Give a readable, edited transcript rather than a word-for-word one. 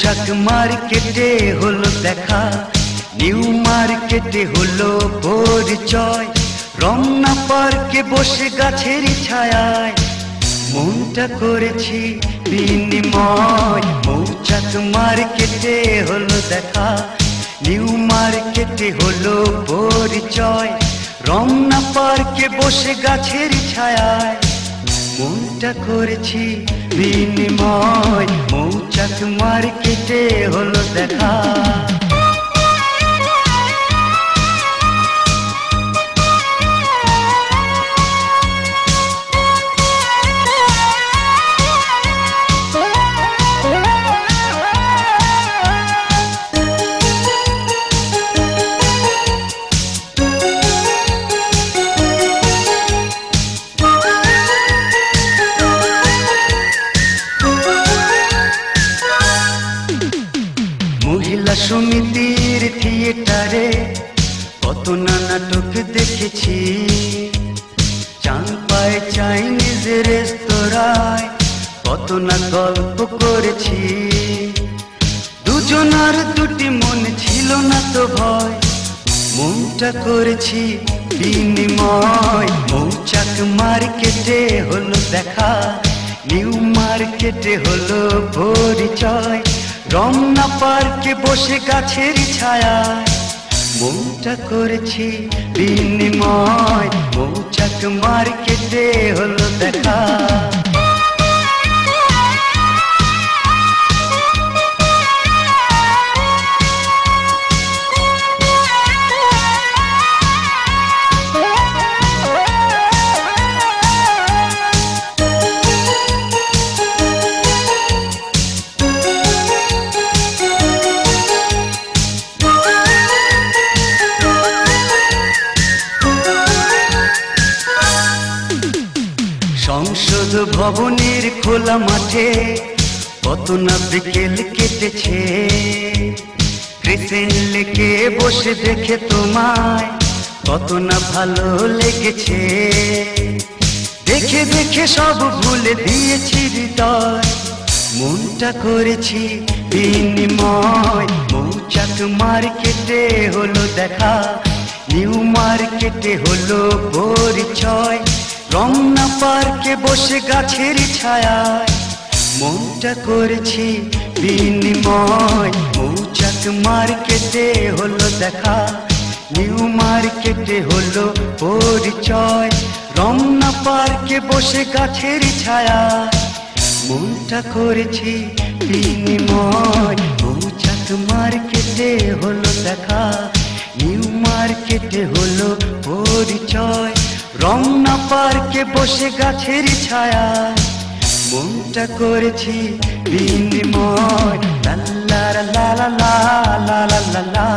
মৌচাক মার্কেটে হলো দেখা, নিউ মার্কেটে হলো পরিচয়, রমনা পার্কে বসে গাছের ছায়ায় মনটা করেছি বিনিময়। মৌচাক মার্কেটে হলো দেখা, নিউ মার্কেটে হলো পরিচয়, রমনা পার্কে বসে গাছের ছায়ায় মনটা করেছি বিনিময়। মৌচাক মার্কেটে হলো দেখা। মহিলা সমিতির থিয়েটারে কত না নাটক দেখেছি, চাঁদপাড় চাইনিজ রেস্তোরাঁয় কত না গল্প করেছি। দুজনার দুটি মন ছিল না তো ভয়, মনটা করেছি বিনিময়। মৌচাক মার্কেটে হলো দেখা, নিউ মার্কেটে হলো পরিচয়, রমনা পার্কে বসে গাছের ছায়ায় মনটা করেছি বিনিময়। মৌচাক মার্কেটে হলো দেখা। সংসদ ভবনের খোলা মাঠে কত না বিকেল কেটেছে, ক্রিসেন্ট লেকে বসে দেখে তোমায় কত না ভালো লেগেছে। দেখে দেখে সব ভুলে দিয়েছি হৃদয়, মনটা করেছি বিনিময়। মৌচাক মার্কেটে হলো দেখা, নিউ মার্কেটে হলো পরিচয়, রমনা পার্কে বসে গাছের ছায়ায় মনটা করেছি বিনিময়। মৌচাক মার্কেটে হলো দেখা, নিউ মার্কেটে হলো পরিচয়, রমনা পার্কে বসে গাছের ছায়ায় মনটা করেছি বিনিময়। মৌচাক মার্কেটে হলো দেখা, নিউ মার্কেটে হলো পরিচয়, রমনা পার্কে বসে গাছের ছায়ায় মনটা করেছি বিনিময়। লা লা লা লা লা লা লা লা।